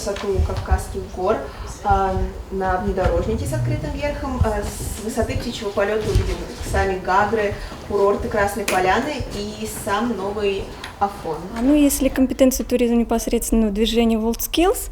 высоту Кавказских гор на внедорожнике с открытым верхом. С высоты птичьего полета увидим сами Гагры, курорты Красной Поляны и сам новый Афон. Ну, если компетенция туризма непосредственно в движении WorldSkills,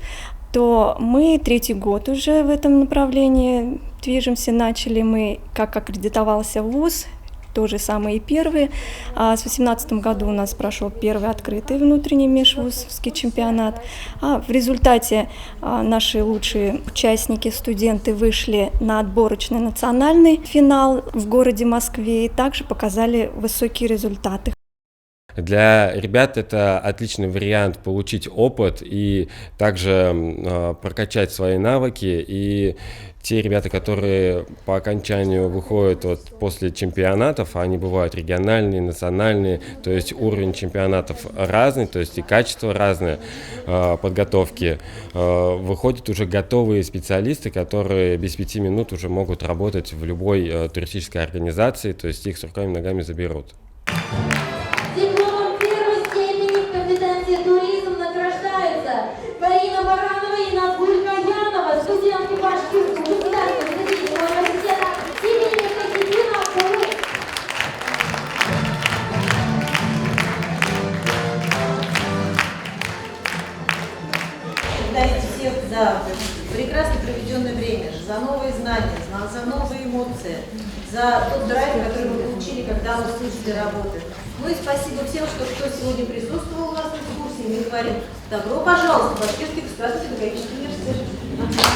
то мы 3-й год уже в этом направлении движемся. Начали мы, как аккредитовался вуз, то же самое и первый. В 2018 году у нас прошел первый открытый внутренний межвузовский чемпионат. В результате наши лучшие участники, студенты вышли на отборочный национальный финал в городе Москве и также показали высокие результаты. Для ребят это отличный вариант получить опыт и также прокачать свои навыки. И те ребята, которые по окончанию выходят после чемпионатов, они бывают региональные, национальные, то есть уровень чемпионатов разный, то есть и качество разное подготовки. Выходят уже готовые специалисты, которые без 5 минут уже могут работать в любой туристической организации, то есть их с руками и ногами заберут. Дипломом первой степени в компетенции туризм награждаются Марина Баранова и Назгуль Каянова, студентки Башкирского государственного медицинского университета имени Екатерина Куры. Благодарить всех за прекрасно проведенное время, за новые знания, за новые эмоции, за тот драйв, который мы получили, когда мы слушали работы. Ну и спасибо всем, кто сегодня присутствовал у нас на экскурсии. Мы говорим добро пожаловать в Башкирский государственный педагогический университет.